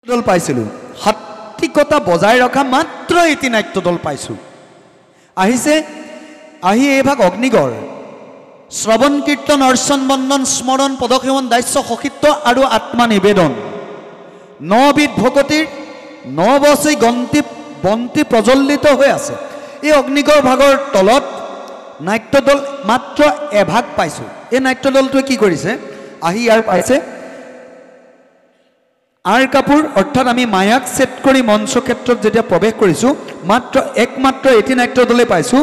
দল পাইছিলোঁ, সাত্বিকতা বজাই ৰখা মাত্ৰ এটি নাট্য দল পাইছোঁ। আহিছে, আহি এইভাগ অগ্নিগড় শ্ৰৱণ কীৰ্তন অৰ্চন বন্দন স্মৰণ পদসেৱন দাস্য সখিত্ব আৰু আত্মা নিবেদন 9বিধ ভকতিৰ 9 বছৰি বন্তি প্ৰজ্বলিত হৈ আছে। এই অগ্নিগড় ভাগৰ তলত নাট্যদল মাত্ৰ এভাগ পাইছোঁ। এই নাট্যদলটোৱে কি কৰিছে, আহি ইয়াৰ পাইছে আৰ কাপোৰ, অৰ্থাৎ আমি মায়াক ছেট কৰি মঞ্চ ক্ষেত্ৰত যেতিয়া প্ৰৱেশ কৰিছোঁ একমাত্ৰ এটি নাট্যদলে পাইছোঁ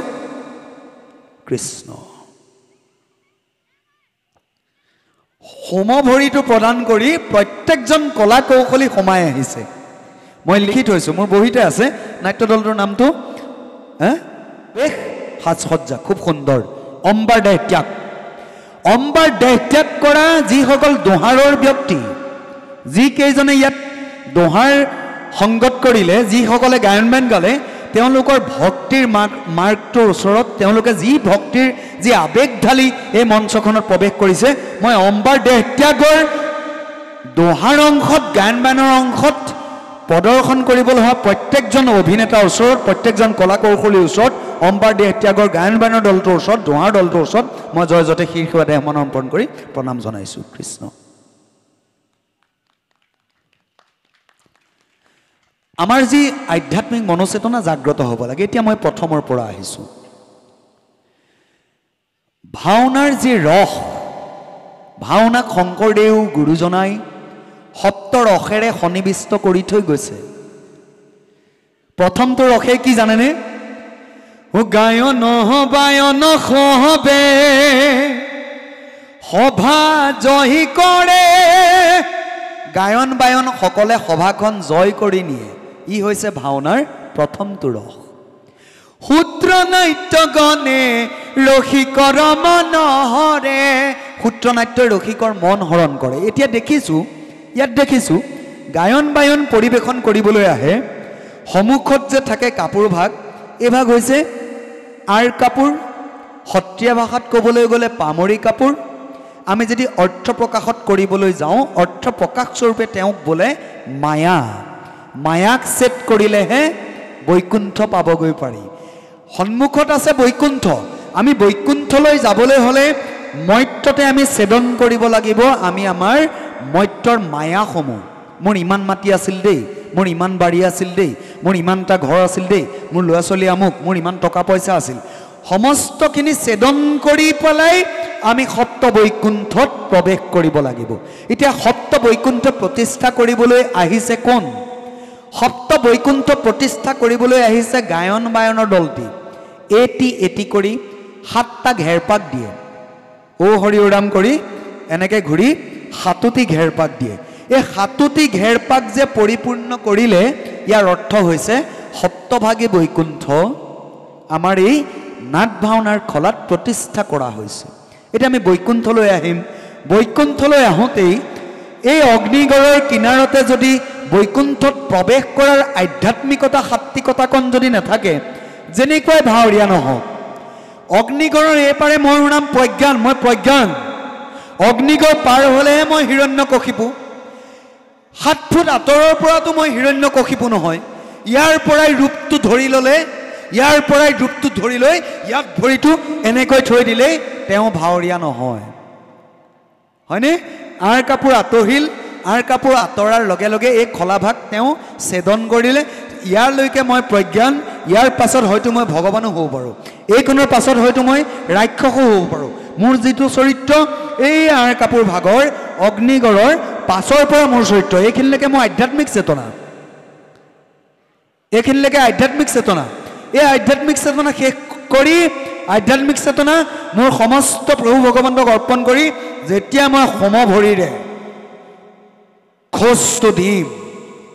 কৃষ্ণ। হোমভৰিটো প্ৰদান কৰি প্ৰত্যেকজন কলা কৌশলী সোমাই আহিছে। মই লিখি থৈছোঁ, মোৰ বহীতে আছে নাট্যদলটোৰ নামটো, সাজসজ্জা খুব সুন্দৰ। অম্বাৰ দেহ ত্যাগ, অম্বাৰ দেহ ত্যাগ কৰা যিসকল দোহাৰৰ ব্যক্তি, যিকেইজনে ইয়াত দোহাৰ সংগত কৰিলে, যিসকলে গায়ন বায়ন গালে, তেওঁলোকৰ ভক্তিৰ মাৰ্গটোৰ ওচৰত তেওঁলোকে যি ভক্তিৰ যি আৱেগ ঢালি এই মঞ্চখনত প্ৰৱেশ কৰিছে, মই অম্বাৰ দেহ ত্যাগৰ দোহাৰ অংশত গায়ন বায়নৰ অংশত প্ৰদৰ্শন কৰিবলৈ হোৱা প্ৰত্যেকজন অভিনেতাৰ ওচৰত, প্ৰত্যেকজন কলা কৌশলীৰ ওচৰত, অম্বাৰ দেহ ত্যাগৰ গায়ন বায়নৰ দলটোৰ ওচৰত, দোহাৰ দলটোৰ ওচৰত মই জয়যতে শীৰ্ষে দেহ সমৰ্পণ কৰি প্ৰণাম জনাইছোঁ। কৃষ্ণ। আমাৰ যি আধ্যাত্মিক মনোচেতনা জাগ্ৰত হ'ব লাগে, এতিয়া মই প্ৰথমৰ পৰা আহিছোঁ। ভাওনাৰ যি ৰস, ভাওনাক শংকৰদেৱ গুৰুজনাই সপ্ত ৰসেৰে সন্নিবিষ্ট কৰি থৈ গৈছে। প্ৰথমটো ৰসে কি জানেনে? গায়ন বায়ন সবে সভা জয় কৰে। গায়ন বায়ন সকলে সভাখন জয় কৰি নিয়ে। ই হৈছে ভাওনাৰ প্ৰথমটো ৰস। সূত্ৰ নাট্য গণে ৰসিকৰ মনহৰে, সূত্ৰ নাট্যই ৰসিকৰ মন হৰণ কৰে। এতিয়া ইয়াত দেখিছোঁ গায়ন বায়ন পৰিৱেশন কৰিবলৈ আহে, সন্মুখত যে থাকে কাপোৰ ভাগ, এই ভাগ হৈছে আৰ কাপোৰ, সত্ৰীয়া ভাষাত ক'বলৈ গ'লে পামৰি কাপোৰ। আমি যদি অৰ্থ প্ৰকাশত কৰিবলৈ যাওঁ, অৰ্থ প্ৰকাশ স্বৰূপে তেওঁক বোলে মায়া। মায়াক ছেট কৰিলেহে বৈকুণ্ঠ পাবগৈ পাৰি। সন্মুখত আছে বৈকুণ্ঠ, আমি বৈকুণ্ঠলৈ যাবলৈ হ'লে মৰ্ত্যতে আমি ছেদন কৰিব লাগিব আমি আমাৰ মৰ্ত্যৰ মায়াসমূহ। মোৰ ইমান মাটি আছিল দেই, মোৰ ইমান বাৰী আছিল দেই, মোৰ ইমানটা ঘৰ আছিল দেই, মোৰ ল'ৰা ছোৱালী আমুক, মোৰ ইমান টকা পইচা আছিল, সমস্তখিনি ছেদন কৰি পেলাই আমি সপ্ত বৈকুণ্ঠত প্ৰৱেশ কৰিব লাগিব। এতিয়া সপ্ত বৈকুণ্ঠ প্ৰতিষ্ঠা কৰিবলৈ আহিছে কোন? সপ্ত বৈকুণ্ঠ প্ৰতিষ্ঠা কৰিবলৈ আহিছে গায়ন বায়নৰ দলটি। এটি কৰি 7টা ঘেৰপাক দিয়ে, ঔ হৰি ওৰাম কৰি এনেকৈ ঘূৰি 7টি ঘেৰপাক দিয়ে। এই 7টি ঘেৰপাক যে পৰিপূৰ্ণ কৰিলে ইয়াৰ অৰ্থ হৈছে সপ্তভাগী বৈকুণ্ঠ আমাৰ এই নাট ভাওনাৰ খলাত প্ৰতিষ্ঠা কৰা হৈছে। এতিয়া আমি বৈকুণ্ঠলৈ আহিম। বৈকুণ্ঠলৈ আহোঁতেই এই অগ্নিগড়ৰ কিনাৰতে যদি বৈকুণ্ঠত প্ৰৱেশ কৰাৰ আধ্যাত্মিকতা সাত্বিকতাকণ যদি নাথাকে, যেনেকুৱাই ভাৱৰীয়া নহওক, অগ্নিগড়ৰ এইপাৰে মোৰ নাম প্ৰজ্ঞান, মই প্ৰজ্ঞান। অগ্নিগড় পাৰ হ'লেহে মই হিৰণ্যকশিপু। 7 ফুট আঁতৰৰ পৰাতো মই হিৰণ্যকশিপু নহয়। ইয়াৰ পৰাই ৰূপটো ধৰি ল'লে, ইয়াৰ পৰাই ৰূপটো ধৰি লৈ ইয়াত ভৰিটো এনেকৈ থৈ দিলেই তেওঁ ভাৱৰীয়া নহয়, হয়নে? আৰ কাপোৰ আঁতৰিল, আৰ কাপোৰ আঁতৰাৰ লগে লগে এই খলাভাগ তেওঁ ছেদন কৰিলে। ইয়াৰলৈকে মই প্ৰজ্ঞান, ইয়াৰ পাছত হয়তো মই ভগৱানো হ'ব পাৰোঁ, এইখনৰ পাছত হয়তো মই ৰাক্ষসো হ'ব পাৰোঁ। মোৰ যিটো চৰিত্ৰ এই আৰ কাপোৰ ভাগৰ অগ্নিগড়ৰ পাছৰ পৰা মোৰ চৰিত্ৰ, এইখিনিলৈকে মই আধ্যাত্মিক চেতনা, এইখিনিলৈকে আধ্যাত্মিক চেতনা। এই আধ্যাত্মিক চেতনা শেষ কৰি আধ্যাত্মিক চেতনা মোৰ সমস্ত প্ৰভু ভগৱানক অৰ্পণ কৰি যেতিয়া মই সমভৰিৰে খোজটো দিম,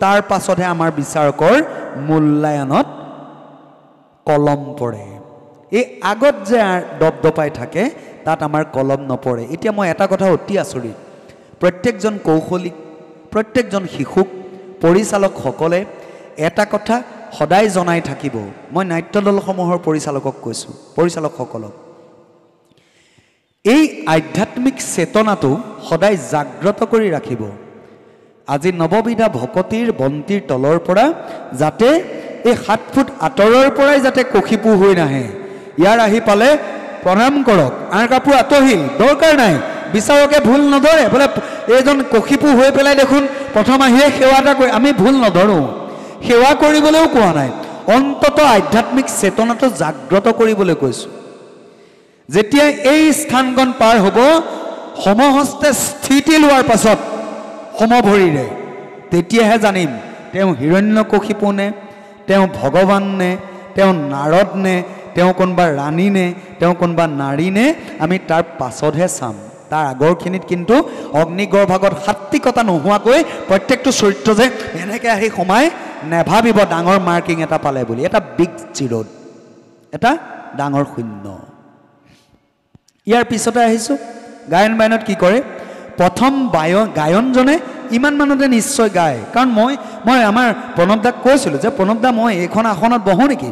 তাৰ পাছতহে আমাৰ বিচাৰকৰ মূল্যায়নত কলম পৰে। এই আগত যে দপদপাই থাকে তাত আমাৰ কলম নপৰে। এতিয়া মই এটা কথা অতি আচৰিত, প্ৰত্যেকজন কৌশলীক, প্ৰত্যেকজন শিশুক পৰিচালকসকলে এটা কথা সদায় জনাই থাকিব। মই নাট্যদলসমূহৰ পৰিচালকক কৈছোঁ, পৰিচালকসকলক, এই আধ্যাত্মিক চেতনাটো সদায় জাগ্ৰত কৰি ৰাখিব। আজি নৱবিধা ভকতিৰ বন্তিৰ তলৰ পৰা যাতে এই 7 ফুট আঁতৰৰ পৰাই যাতে কক্ষিপু হৈ নাহে ইয়াৰ আহি পালে প্ৰণাম কৰক আৰ কাপোৰ আতহিল দৰকাৰ নাই বিচাৰকে ভুল নধৰে বোলে এইজন কক্ষিপু হৈ পেলাই দেখোন প্ৰথম আহিয়ে সেৱা এটা কৰি আমি ভুল নধৰো সেৱা কৰিবলৈও কোৱা নাই অন্তত আধ্যাত্মিক চেতনাটো জাগ্ৰত কৰিবলৈ কৈছো যেতিয়া এই স্থানগণ পাৰ হ'ব সমহস্তে স্থিতি লোৱাৰ পাছত সমভৰিৰে তেতিয়াহে জানিম তেওঁ হিৰণ্যকশিপু নে তেওঁ ভগৱান নে তেওঁ নাৰদ নে তেওঁ কোনবা ৰাণী নে তেওঁ কোনবা নাৰী নে আমি তাৰ পাছতহে চাম তাৰ আগৰখিনিত কিন্তু অগ্নিগড় ভাগত সাত্বিকতা নোহোৱাকৈ প্ৰত্যেকটো চৰিত্ৰ যে এনেকৈ আহি সোমাই নেভাবিব ডাঙৰ মাৰ্কিং এটা পালে বুলি এটা বিগ জিৰ' এটা ডাঙৰ শূন্য ইয়াৰ পিছতে আহিছোঁ গায়ন বায়নত কি কৰে প্ৰথম গায়নজনে ইমান মানতে নিশ্চয় গায় কাৰণ মই আমাৰ প্ৰণৱ দাক কৈছিলোঁ যে প্ৰণৱ দা মই এইখন আসনত বহোঁ নেকি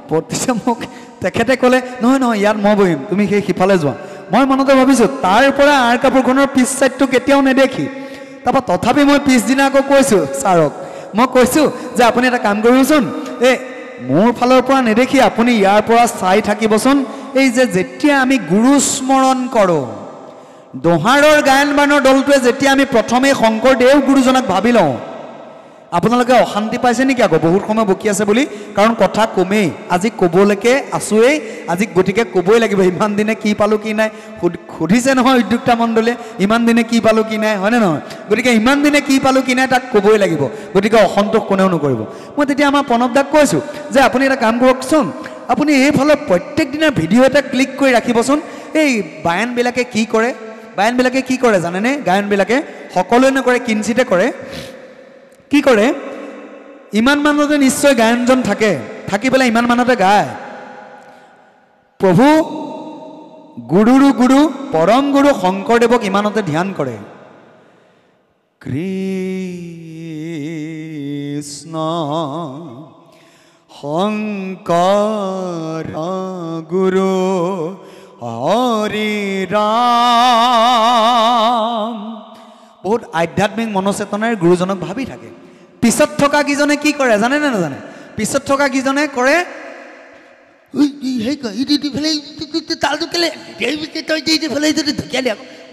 প্ৰতিছে মোক তেখেতে ক'লে নহয় নহয় ইয়াত মই বহিম তুমি সেই সিফালে যোৱা মই মনতে ভাবিছোঁ তাৰ পৰা আৰ কাপোৰখনৰ পিছ চাইডটো কেতিয়াও নেদেখি তাৰপৰা তথাপি মই পিছদিনা আকৌ কৈছোঁ ছাৰক মই কৈছোঁ যে আপুনি এটা কাম কৰিবচোন এই মোৰ ফালৰ পৰা নেদেখি আপুনি ইয়াৰ পৰা চাই থাকিবচোন এই যে যেতিয়া আমি গুৰু স্মৰণ কৰোঁ দোহাৰৰ গায়ন বায়নৰ দলটোৱে যেতিয়া আমি প্ৰথমে শংকৰদেৱ গুৰুজনক ভাবি লওঁ আপোনালোকে অশান্তি পাইছে নেকি আকৌ বহুত সময় বকি আছে বুলি কাৰণ কথা কমেই আজি ক'বলৈকে আছোঁৱেই আজি গতিকে ক'বই লাগিব ইমান দিনে কি পালোঁ কি নাই সুধিছে নহয় উদ্যোক্তা মণ্ডলে ইমান দিনে কি পালোঁ কি নাই হয়নে নহয় গতিকে ইমান দিনে কি পালোঁ কি নাই তাক ক'বই লাগিব গতিকে অসন্তোষ কোনেও নকৰিব মই তেতিয়া আমাৰ প্ৰণৱ দাক কৈছোঁ যে আপুনি এটা কাম কৰকচোন আপুনি এইফালৰ প্ৰত্যেক দিনৰ ভিডিঅ' এটা ক্লিক কৰি ৰাখিবচোন এই বায়নবিলাকে কি কৰে জানেনে গায়নবিলাকে সকলোৱে নকৰে কিঞ্চিতে কৰে কি কৰে ইমান মানতে নিশ্চয় গায়নজন থাকি পেলাই ইমান মানতে গায় প্ৰভু গুৰুৰু গুৰু পৰম গুৰু শংকৰদেৱক ইমানতে ধ্যান কৰে কৃষ্ণ শংকৰ গুৰু হৰি ৰাম বহুত আধ্যাত্মিক মনচেতনাৰ গুৰুজনক ভাবি থাকে পিছত থকা কিজনে কি কৰে জানে নে নাজানে পিছত থকা কিজনে কৰে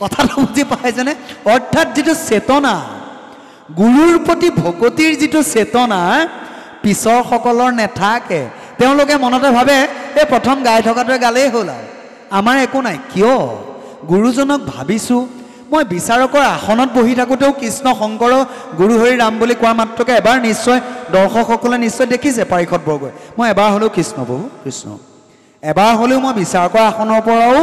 কথাটো বুজি পাইছেনে অৰ্থাৎ যিটো চেতনা গুৰুৰ প্ৰতি ভকতিৰ যিটো চেতনা পিছৰ সকলৰ নেথাকে তেওঁলোকে মনতে ভাবে এই প্ৰথম গাই থকাটোৱে গালেই হ'ল আৰু আমাৰ একো নাই কিয় গুৰুজনক ভাবিছোঁ মই বিচাৰকৰ আসনত বহি থাকোঁতেও কৃষ্ণ শংকৰ গুৰু হৰি ৰাম বুলি কোৱা মাত্ৰকে এবাৰ নিশ্চয় দৰ্শকসকলে নিশ্চয় দেখিছে পাৰিষদ বৰগৈ মই এবাৰ হ'লেও কৃষ্ণ বহু কৃষ্ণ এবাৰ হ'লেও মই বিচাৰকৰ আসনৰ পৰাও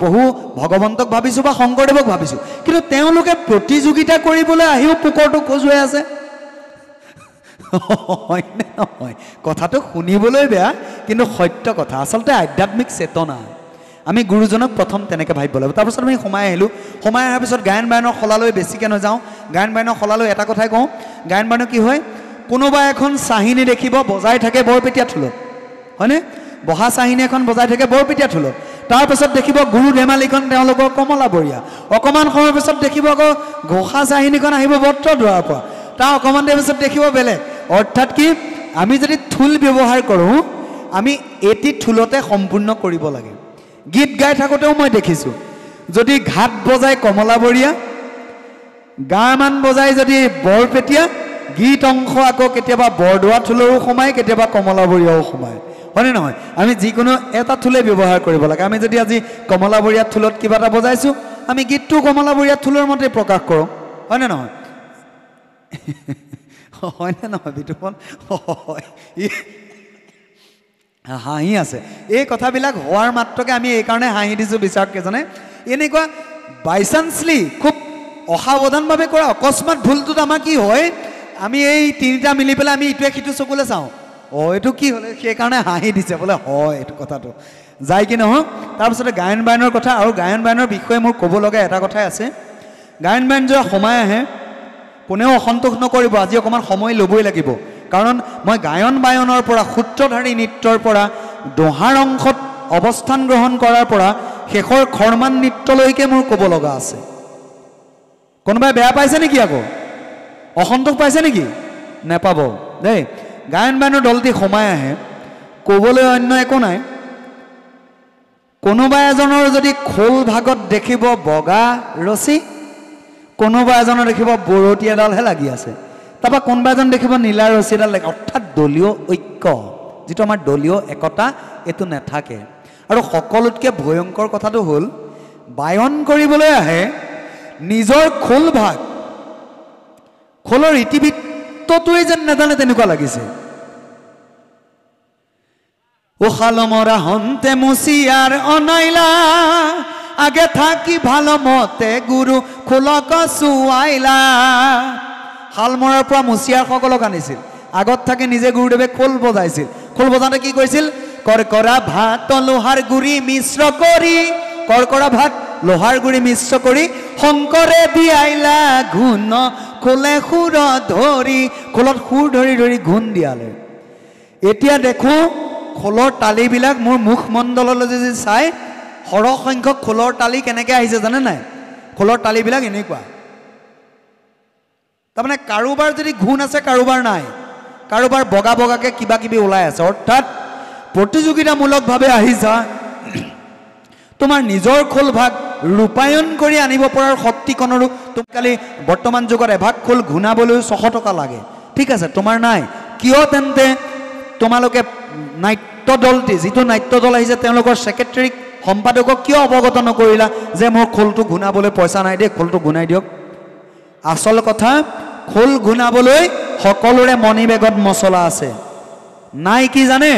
বহু ভগৱন্তক ভাবিছোঁ বা শংকৰদেৱক ভাবিছোঁ কিন্তু তেওঁলোকে প্ৰতিযোগিতা কৰিবলৈ আহিও পোকৰটো খজুৱাই আছে হয়নে নহয় কথাটো শুনিবলৈ বেয়া কিন্তু সত্য কথা আচলতে আধ্যাত্মিক চেতনা আমি গুৰুজনক প্ৰথম তেনেকৈ ভাবিব লাগিব তাৰপিছত আমি সোমাই আহিলোঁ সোমাই অহাৰ পিছত গায়ন বায়নৰ শলালৈ বেছিকৈ নাযাওঁ গায়ন বায়নৰ শলালৈ এটা কথাই কওঁ গায়ন বায়নৰ কি হয় কোনোবা এখন চাহিনী দেখিব বজাই থাকে বৰপেটীয়া থোলত হয়নে বহা চাহিনী এখন বজাই থাকে বৰপেটীয়া থোলত তাৰপিছত দেখিব গুৰু ধেমালিখন তেওঁলোকৰ কমলাবৰীয়া অকণমান সময়ৰ পিছত দেখিব আকৌ ঘোষা চাহিনীখন আহিব বত্ৰদুৱাৰৰ পৰা তাৰ অকণমান দেৰি পিছত দেখিব বেলেগ অৰ্থাৎ কি আমি যদি থোল ব্যৱহাৰ কৰোঁ আমি এটি থোলতে সম্পূৰ্ণ কৰিব লাগে গীত গাই থাকোঁতেও মই দেখিছোঁ যদি ঘাট বজাই কমলাবৰীয়া গামান বজাই যদি বৰপেটীয়া গীত অংশ আকৌ কেতিয়াবা বৰদোৱা থোলৰো সোমায় কেতিয়াবা কমলাবৰীয়াও সোমায় হয়নে নহয় আমি যিকোনো এটা থোলে ব্যৱহাৰ কৰিব লাগে আমি যদি আজি কমলাবৰীয়া থোলত কিবা এটা বজাইছোঁ আমি গীতটো কমলাবৰীয়া থোলৰ মতে প্ৰকাশ কৰোঁ হয়নে নহয় হয়নে নহয় বিতুপন হয় হাঁহি আছে এই কথাবিলাক হোৱাৰ মাত্ৰকে আমি এইকাৰণে হাঁহি দিছোঁ বিচাৰককেইজনে এনেকুৱা বাইচান্সলি খুব অসাৱধানভাৱে কৰা অকস্মাত ভুলটোত আমাৰ কি হয় আমি এই তিনিটা মিলি পেলাই আমি ইটোৱে সিটো চকুলৈ চাওঁ এইটো কি হ'লে সেইকাৰণে হাঁহি দিছে বোলে হয় এইটো কথাটো যায় কি নহওক তাৰপিছতে গায়ন বায়নৰ কথা আৰু গায়ন বায়নৰ বিষয়ে মোৰ ক'ব লগা এটা কথাই আছে গায়ন বায়ন যোৱা সময় আহে কোনেও অসন্তোষ নকৰিব আজি অকণমান সময় ল'বই লাগিব কাৰণ মই গায়ন বায়নৰ পৰা সূত্ৰধাৰী নৃত্যৰ পৰা দোহাৰ অংশত অৱস্থান গ্ৰহণ কৰাৰ পৰা শেষৰ খৰমান নৃত্যলৈকে মোৰ ক'ব লগা আছে কোনোবাই বেয়া পাইছে নেকি আকৌ অসন্তোষ পাইছে নেকি? নেপাব দেই। গায়ন বায়নৰ দলটি সোমাই আহে, ক'বলৈ অন্য একো নাই। কোনোবা এজনৰ যদি খোল ভাগত দেখিব বগা ৰছী, কোনোবা এজনৰ দেখিব বৰতি এডালহে লাগি আছে, তাৰপৰা কোনোবা এজন দেখিব নীলা ৰছী এডাল লাগি, অৰ্থাৎ দলীয় ঐক্য, যিটো আমাৰ দলীয় একতা, এইটো নাথাকে। আৰু সকলোতকৈ ভয়ংকৰ কথাটো হ'ল বায়ন কৰিবলৈ আহে নিজৰ খোল ভাগ, খোলৰ ইতিবৃত্তটোৱে যেন নাজানে তেনেকুৱা লাগিছে। ওখালমৰা হন্তে মুচিয়াৰ অনাইলা, আগে থাকি ভাল মতে গুৰু খোলক চুৱাইলা। শালমৰাৰ পৰা মুচিয়াৰসকলক আনিছিল, আগত থাকি নিজে গুৰুদেৱে খোল বজাইছিল। খোল বজাওঁতে কি কৰিছিল? কৰকৰা ভাত লোহাৰ গুৰি মিশ্ৰ কৰি, কৰকৰা ভাত লোহাৰ গুৰি মিশ্ৰ কৰি শংকৰে দিয়াইলা ঘূণ, খোলে সুৰ ধৰি, খোলত সুৰ ধৰি ধৰি ঘূণ দিয়ালে। এতিয়া দেখোঁ খোলৰ তালিবিলাক মোৰ মুখমণ্ডললৈ যদি চাই, সৰহ সংখ্যক খোলৰ তালি কেনেকৈ আহিছে জানে নাই? খোলৰ তালিবিলাক এনেকুৱা। তাৰমানে কাৰোবাৰ যদি ঘূণ আছে, কাৰোবাৰ নাই, কাৰোবাৰ বগা বগাকৈ কিবা কিবি ওলাই আছে। অৰ্থাৎ প্ৰতিযোগিতামূলকভাৱে আহিছা, তোমাৰ নিজৰ খোল ভাগ ৰূপায়ণ কৰি আনিব পৰাৰ শক্তিকণৰো কালি বৰ্তমান যুগত এভাগ খোল ঘূণাবলৈ 600 টকা লাগে। ঠিক আছে, তোমাৰ নাই, কিয় তেন্তে তোমালোকে নাট্য দলটি, যিটো নাট্য দল আহিছে তেওঁলোকৰ ছেক্ৰেটাৰীক, সম্পাদকক কিয় অৱগত নকৰিলা যে মোৰ খোলটো ঘূণাবলৈ পইচা নাই দেই, খোলটো ঘূণাই দিয়ক? আচল কথা, খোল ঘূণাবলৈ সকলোৰে মণি বেগত মছলা আছে, নাই কি জানে?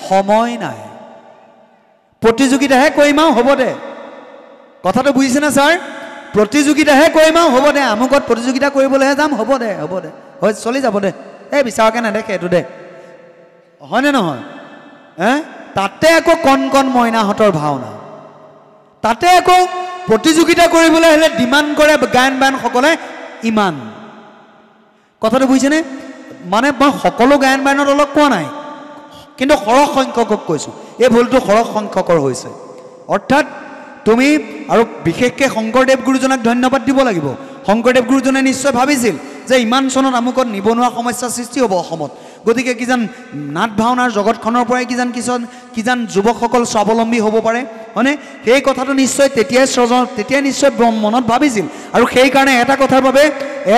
সময় নাই। প্ৰতিযোগিতাহে কৰিম আৰু হ'ব দে, কথাটো বুজিছেনে ছাৰ? প্ৰতিযোগিতাহে কৰিম আৰু হ'ব দে, আমুকত প্ৰতিযোগিতা কৰিবলৈহে যাম, হ'ব দে হ'ব দে, হয় চলি যাব দে, এই বিচাৰকে নেদেখে এইটো দে, হয়নে নহয়? তাতে আকৌ কণ কণ মইনাহঁতৰ ভাওনা, তাতে আকৌ প্ৰতিযোগিতা কৰিবলৈ হ'লে ডিমাণ্ড কৰে গায়ন বায়নসকলে ইমান। কথাটো বুজিছেনে? মানে মই সকলো গায়ন বায়নৰ দলক কোৱা নাই, কিন্তু সৰহ সংখ্যকক কৈছোঁ, এই ভুলটো সৰহ সংখ্যকৰ হৈছে। অৰ্থাৎ তুমি, আৰু বিশেষকৈ শংকৰদেৱ গুৰুজনাক ধন্যবাদ দিব লাগিব। শংকৰদেৱ গুৰুজনে নিশ্চয় ভাবিছিল যে ইমান চনত আমুকত নিবনুৱা সমস্যাৰ সৃষ্টি হ'ব অসমত, গতিকে কিজান নাট ভাওনাৰ জগতখনৰ পৰাই কিজান যুৱকসকল স্বাৱলম্বী হ'ব পাৰে, হয়নে? সেই কথাটো নিশ্চয় তেতিয়াই নিশ্চয় মনত ভাবিছিল। আৰু সেইকাৰণে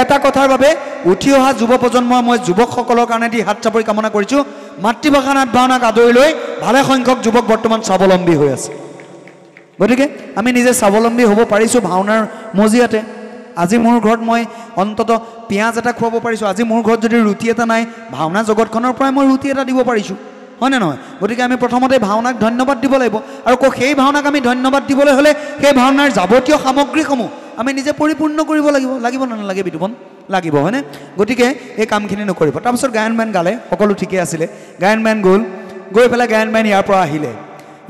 এটা কথাৰ বাবে উঠি অহা যুৱ প্ৰজন্মৰ, মই যুৱকসকলৰ কাৰণে দি হাত চাপৰি কামনা কৰিছোঁ, মাতৃভাষা নাট ভাওনাক আদৰি লৈ ভালে সংখ্যক যুৱক বৰ্তমান স্বাৱলম্বী হৈ আছে। গতিকে আমি নিজে স্বাৱলম্বী হ'ব পাৰিছোঁ ভাওনাৰ মজিয়াতে। আজি মোৰ ঘৰত মই অন্তত পিঁয়াজ এটা খুৱাব পাৰিছোঁ, আজি মোৰ ঘৰত যদি ৰুটি এটা নাই, ভাওনা জগতখনৰ পৰাই মই ৰুটি এটা দিব পাৰিছোঁ, হয়নে নহয়? গতিকে আমি প্ৰথমতে ভাওনাক ধন্যবাদ দিব লাগিব, আৰু সেই ভাওনাক আমি ধন্যবাদ দিবলৈ হ'লে সেই ভাওনাৰ যাৱতীয় সামগ্ৰীসমূহ আমি নিজে পৰিপূৰ্ণ কৰিব লাগিব নে নালাগে বিতুপন? লাগিব, হয়নে? গতিকে এই কামখিনি নকৰিব। তাৰপিছত গায়ন বায়ন গালে, সকলো ঠিকেই আছিলে, গায়ন বায়ন গৈ পেলাই গায়ন বায়ন ইয়াৰ পৰা আহিলে।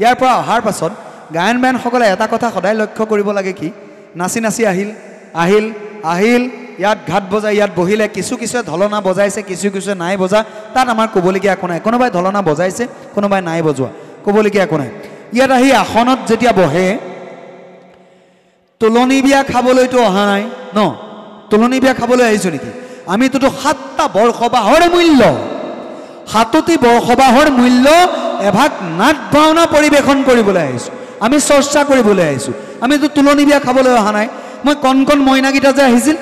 ইয়াৰ পৰা অহাৰ পাছত গায়ন বায়নসকলে এটা কথা সদায় লক্ষ্য কৰিব লাগে, কি? নাচি নাচি আহিল, ইয়াত ঘাট বজাই ইয়াত বহিলে, কিছুৱে ঢলনা বজাইছে, কিছুৱে নাই বজা, তাত আমাৰ ক'বলগীয়া একো নাই। কোনোবাই ঢলনা বজাইছে, কোনোবাই নাই বজোৱা, ক'বলগীয়া একো নাই। ইয়াত আহি আসনত যেতিয়া বহে, তোলনি বিয়া খাবলৈতো অহা নাই ন? তোলনি বিয়া খাবলৈ আহিছোঁ নেকি? আমিতোতো 7টা বৰসবাহৰ মূল্য, 7টি বৰসবাহৰ মূল্য এভাগ নাট ভাওনা পৰিৱেশন কৰিবলৈ আহিছোঁ, আমি চৰ্চা কৰিবলৈ আহিছোঁ, আমিতো তোলনি বিয়া খাবলৈ অহা নাই। মই কণ কণ মইনাকেইটা যে আহিছিল,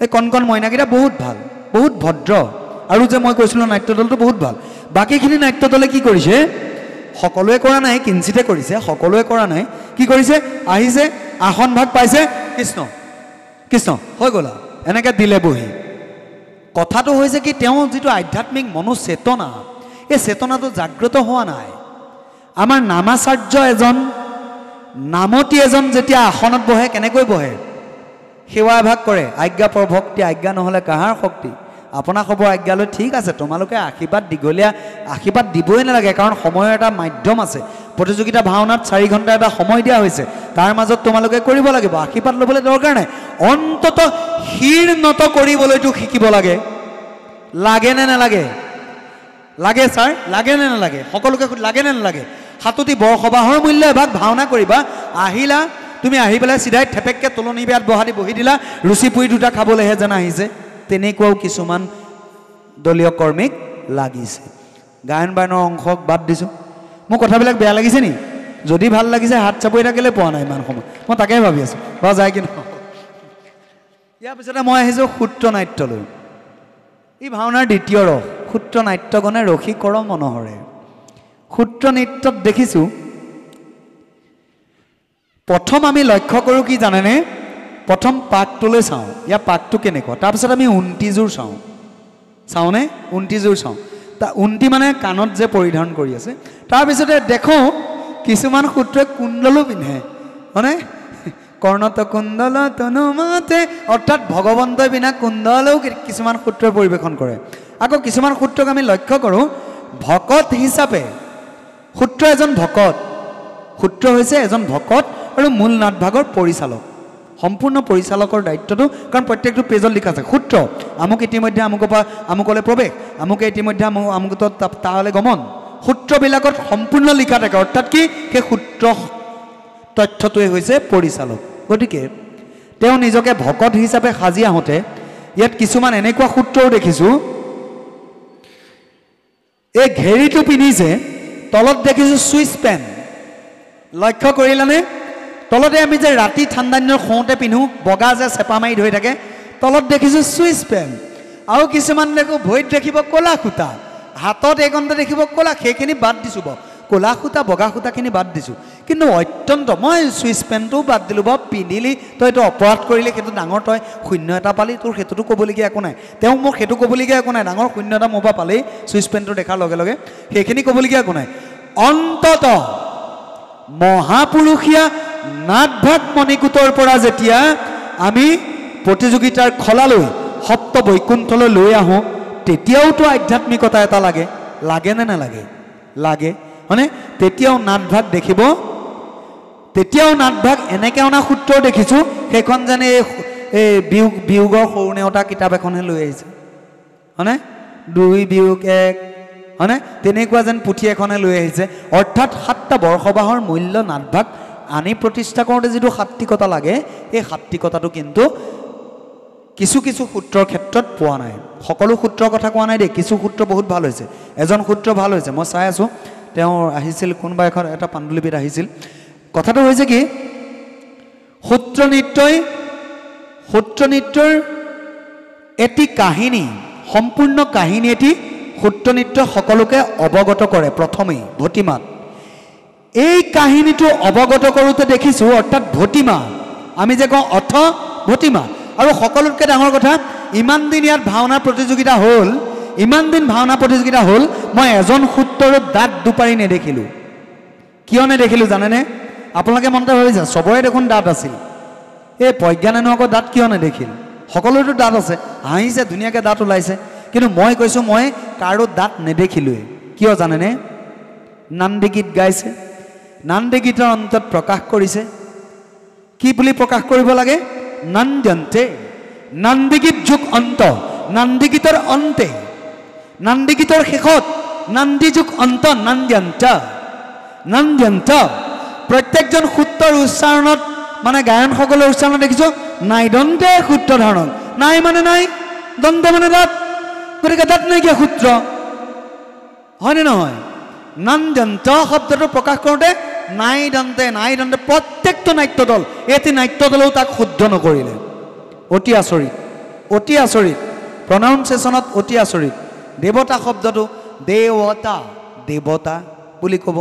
এই কণ কণ মইনাকেইটা বহুত ভাল, বহুত ভদ্ৰ, আৰু যে মই কৈছিলোঁ নাট্যদলটো বহুত ভাল। বাকীখিনি নাট্যদলে কি কৰিছে? সকলোৱে কৰা নাই, কিঞ্চিতে কৰিছে, সকলোৱে কৰা নাই। কি কৰিছে? আহিছে, আসন ভাগ পাইছে, কৃষ্ণ হৈ গ'ল, এনেকৈ দিলে বহি। কথাটো হৈছে কি, তেওঁ যিটো আধ্যাত্মিক মনোচেতনা, এই চেতনাটো জাগ্ৰত হোৱা নাই। আমাৰ নামাচাৰ্য এজন, নামতি এজন যেতিয়া আসনত বহে, কেনেকৈ বহে? সেৱা এভাগ কৰে, আজ্ঞা প্ৰভক্তি, আজ্ঞা নহ'লে কাহাৰ শক্তি, আপোনাক হ'ব আজ্ঞালৈ, ঠিক আছে, তোমালোকে আশীৰ্বাদ দীঘলীয়া আশীৰ্বাদ দিবই নালাগে, কাৰণ সময়ৰ এটা মাধ্যম আছে। প্ৰতিযোগিতা ভাওনাত 4 ঘণ্টা এটা সময় দিয়া হৈছে, তাৰ মাজত তোমালোকে কৰিব লাগিব, আশীৰ্বাদ ল'বলৈ দৰকাৰ নাই। অন্তত শিৰ নত কৰিবলৈতো শিকিব লাগে নে নালাগে? লাগে ছাৰ, লাগে নে নালাগে? সকলোকে লাগে নে নালাগে? 7টি বৰসবাহৰ মূল্য এভাগ ভাওনা কৰিবা, আহিলা, তুমি আহি পেলাই চিধাই থেপেককৈ তুলনি বিয়াত বহি দিলা ৰুচি পুৰি দুটা খাবলৈহে যেন আহিছে তেনেকুৱাও কিছুমান দলীয় কৰ্মীক লাগিছে গায়ন বায়নৰ অংশক বাদ দিছোঁ মোৰ কথাবিলাক বেয়া লাগিছে নি যদি ভাল লাগিছে হাত চাপৰি থাকিলে পোৱা নাই ইমান সময় মই তাকে ভাবি আছোঁ বা যায় কি নহয় ইয়াৰ পিছতে মই আহিছোঁ সূত্ৰ নাট্যলৈ এই ভাওনাৰ দ্বিতীয় ৰস সূত্ৰ নাট্যগণে ৰসী কৰ মনোহৰে সূত্ৰ নৃত্যত দেখিছোঁ প্ৰথম আমি লক্ষ্য কৰোঁ কি জানেনে প্ৰথম পাকটোলৈ চাওঁ ইয়াৰ পাকটো কেনেকুৱা তাৰপিছত আমি উন্তিযোৰ চাওঁনে উন্তিযোৰ চাওঁ উন্তি মানে কাণত যে পৰিধান কৰি আছে তাৰপিছতে দেখোঁ কিছুমান সূত্ৰই কুণ্ডলো পিন্ধে হয়নে কৰ্ণত কুণ্ডল তনুমতে অৰ্থাৎ ভগৱন্তই বিনা কুণ্ডলেও কিছুমান সূত্ৰই পৰিৱেশন কৰে আকৌ কিছুমান সূত্ৰক আমি লক্ষ্য কৰোঁ ভকত হিচাপে সূত্ৰ এজন ভকত সূত্ৰ হৈছে এজন ভকত আৰু মূল নাটভাগৰ পৰিচালক সম্পূৰ্ণ পৰিচালকৰ দায়িত্বটো কাৰণ প্ৰত্যেকটো পেজত লিখা আছে সূত্ৰ আমুক ইতিমধ্যে আমুকৰ পৰা আমুকলৈ প্ৰৱেশ আমুকে ইতিমধ্যে আমুক তালৈ গমন সূত্ৰবিলাকত সম্পূৰ্ণ লিখা থাকে অৰ্থাৎ কি সেই সূত্ৰ তথ্যটোৱে হৈছে পৰিচালক গতিকে তেওঁ নিজকে ভকত হিচাপে সাজি আহোঁতে ইয়াত কিছুমান এনেকুৱা সূত্ৰও দেখিছোঁ এই ঘেৰিটো পিন্ধিছে তলত দেখিছোঁ চুইচ পেণ্ট লক্ষ্য কৰিলানে তলতে আমি যে ৰাতি ঠাণ্ডা দিনৰ শুওঁতে পিন্ধোঁ বগা যে চেপা মাৰি ধৰি থাকে তলত দেখিছোঁ চুইচ পেণ্ট আৰু কিছুমান দেখোঁ ভৰিত দেখিব ক'লা সূতা হাতত এইকণতে দেখিব ক'লা সেইখিনি বাদ দিছোঁ বাৰু ক'লা সূতা বগা সূতাখিনি বাদ দিছোঁ কিন্তু অত্যন্ত মই চুইচ পেণ্টটোও বাদ দিলোঁ বাৰু পিন্ধিলি তই এইটো অপৰাধ কৰিলি সেইটো ডাঙৰ তই শূন্য এটা পালি তোৰ সেইটোতো ক'বলগীয়া একো নাই তেওঁ মোক সেইটো ক'বলগীয়া একো নাই ডাঙৰ শূন্য এটা মোৰ পৰা পালেই চুইচ পেণ্টটো দেখাৰ লগে লগে সেইখিনি ক'বলগীয়া একো নাই অন্তত মহাপুৰুষীয়া নাটভাগ মণিকূটৰ পৰা যেতিয়া আমি প্ৰতিযোগিতাৰ খলালৈ সপ্ত বৈকুণ্ঠলৈ লৈ আহোঁ তেতিয়াওতো আধ্যাত্মিকতা এটা লাগেনে নালাগে লাগে হয়নে তেতিয়াও নাটভাগ দেখিব তেতিয়াও নাটভাগ এনেকৈ অনা সূত্ৰ দেখিছোঁ সেইখন যেনে এই বিয়োগৰ সৰু নেওতা কিতাপ এখনহে লৈ আহিছে হয়নে 2 বিয়োগ 1 হয়নে তেনেকুৱা যেন পুথি এখনে লৈ আহিছে অৰ্থাৎ 7টা বৰ্ষবাহৰ মূল্য নাটভাগ আনি প্ৰতিষ্ঠা কৰোঁতে যিটো সাত্বিকতা লাগে এই সাত্বিকতাটো কিন্তু কিছু কিছু সূত্ৰৰ ক্ষেত্ৰত পোৱা নাই সকলো সূত্ৰৰ কথা কোৱা নাই দেই কিছু সূত্ৰ বহুত ভাল হৈছে এজন সূত্ৰ ভাল হৈছে মই চাই আছোঁ তেওঁ আহিছিল কোনোবা এখন এটা পাণ্ডুলিপিত আহিছিল কথাটো হৈছে কি সূত্ৰ নৃত্যৰ এটি কাহিনী সম্পূৰ্ণ কাহিনী এটি সূত্ৰ নৃত্য সকলোকে অৱগত কৰে প্ৰথমেই ভতিমাত এই কাহিনীটো অৱগত কৰোঁতে দেখিছোঁ অৰ্থাৎ ভতিমা আমি যে কওঁ অৰ্থ ভতিমা আৰু সকলোতকৈ ডাঙৰ কথা ইমান দিন ইয়াত ভাওনা প্ৰতিযোগিতা হ'ল মই এজন সূত্ৰৰ দাঁত দুপাৰি নেদেখিলোঁ কিয় নেদেখিলোঁ জানেনে আপোনালোকে মনতে ভাবিছে চবৰে দেখোন দাঁত আছিল এই প্ৰজ্ঞানেনো আকৌ দাঁত কিয় নেদেখিল সকলোতো দাঁত আছে হাঁহিছে ধুনীয়াকৈ দাঁত ওলাইছে কিন্তু মই কৈছোঁ মই কাৰো দাঁত নেদেখিলোঁৱে কিয় জানেনে নান্দী গীত গাইছে নান্দী গীতৰ অন্তত প্ৰকাশ কৰিছে কি বুলি প্ৰকাশ কৰিব লাগে নন্দ্যন্তে নান্দী গীত যুগ অন্ত নান্দী গীতৰ অন্তে নান্দী গীতৰ শেষত নান্দী যুগ অন্ত নন্দ্যন্ত প্ৰত্যেকজন সূত্ৰৰ উচ্চাৰণত মানে গায়নসকলৰ উচ্চাৰণত দেখিছোঁ নাই দন্তে সূত্ৰ ধাৰণ নাই মানে নাই দন্ত মানে দাঁত গতিকে দাঁত নাইকিয়া সূত্ৰ হয়নে নহয় নন্দ্যন্ত শব্দটো প্ৰকাশ কৰোঁতে নাই দন্তে প্ৰত্যেকটো নাট্য দল এটি নাট্য দলেও তাক শুদ্ধ নকৰিলে অতি আচৰিত প্ৰনাউন্সিয়েশ্যনত অতি আচৰিত দেৱতা শব্দটো দেৱতা বুলি ক'ব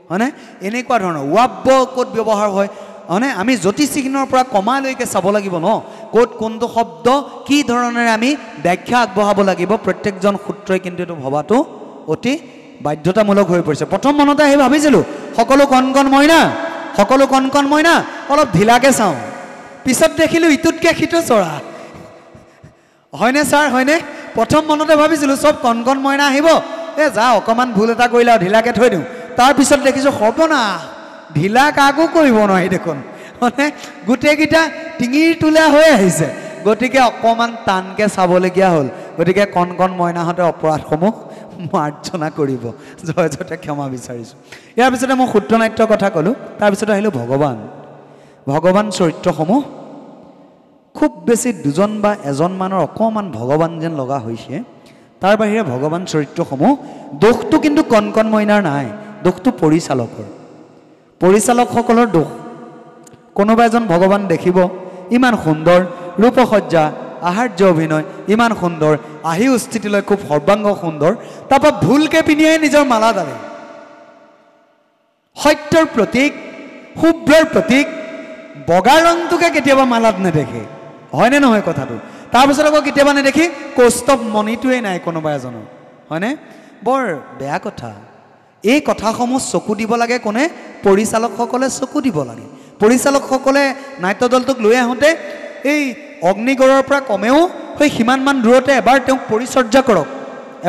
হয়নে এনেকুৱা ধৰণৰ ৱাব্য ক'ত ব্যৱহাৰ হয় হয়নে আমি জ্যোতিষ চিহ্নৰ পৰা কমালৈকে চাব লাগিব ন ক'ত কোনটো শব্দ কি ধৰণেৰে আমি ব্যাখ্যা আগবঢ়াব লাগিব প্ৰত্যেকজন সূত্ৰই কিন্তু এইটো ভবাটো অতি বাধ্যতামূলক হৈ পৰিছে প্ৰথম মনতে আহি ভাবিছিলোঁ সকলো কণ কণ মইনা অলপ ঢিলাকৈ চাওঁ পিছত দেখিলোঁ ইটোতকৈ সিটো চৰা হয়নে ছাৰ হয়নে প্ৰথম মনতে ভাবিছিলোঁ চব কণ কণ মইনা আহিব যা অকণমান ভুল এটা কৰিলে আৰু ঢিলাকৈ থৈ দিওঁ তাৰপিছত দেখিছোঁ সৰ্বনাশ ঢিলা কাকো কৰিব নোৱাৰি দেখোন মানে গোটেইকেইটা টিঙিৰ তোলা হৈ আহিছে গতিকে অকণমান টানকৈ চাবলগীয়া হ'ল গতিকে কণ কণ মইনাহঁতে অপৰাধসমূহ মাৰ্জনা কৰিব জয়তে ক্ষমা বিচাৰিছোঁ ইয়াৰ পিছতে মই সূত্ৰনাট্যৰ কথা ক'লোঁ তাৰপিছতে আহিলোঁ ভগৱান চৰিত্ৰসমূহ খুব বেছি দুজন বা এজনমানৰ অকণমান ভগৱান যেন লগা হৈছে তাৰ বাহিৰে ভগৱান চৰিত্ৰসমূহ দোষটো কিন্তু কণকণ মইনাৰ নাই দোষটো পৰিচালকসকলৰ দোষ কোনোবা এজন ভগৱান দেখিব ইমান সুন্দৰ ৰূপসজ্জা আহাৰ্য অভিনয় ইমান সুন্দৰ আহি স্থিতিলৈ খুব সৰ্বাংগ সুন্দৰ তাৰপৰা ভুলকৈ পিন্ধিয়াই নিজৰ মালা ডালে সত্যৰ প্ৰতীক শুভ্ৰৰ প্ৰতীক বগা ৰংটোকে কেতিয়াবা মালাত নেদেখে হয়নে নহয় কথাটো তাৰপিছত আকৌ কেতিয়াবা নেদেখি কৌস্তৱ মণিটোৱেই নাই কোনোবা এজনৰ হয়নে বৰ বেয়া কথা এই কথাসমূহ চকু দিব লাগে কোনে পৰিচালকসকলে চকু দিব লাগে পৰিচালকসকলে নাট্য দলটোক লৈ আহোঁতে এই অগ্নিগড়ৰ পৰা কমেও সেই সিমানমান দূৰতে এবাৰ তেওঁক পৰিচৰ্যা কৰক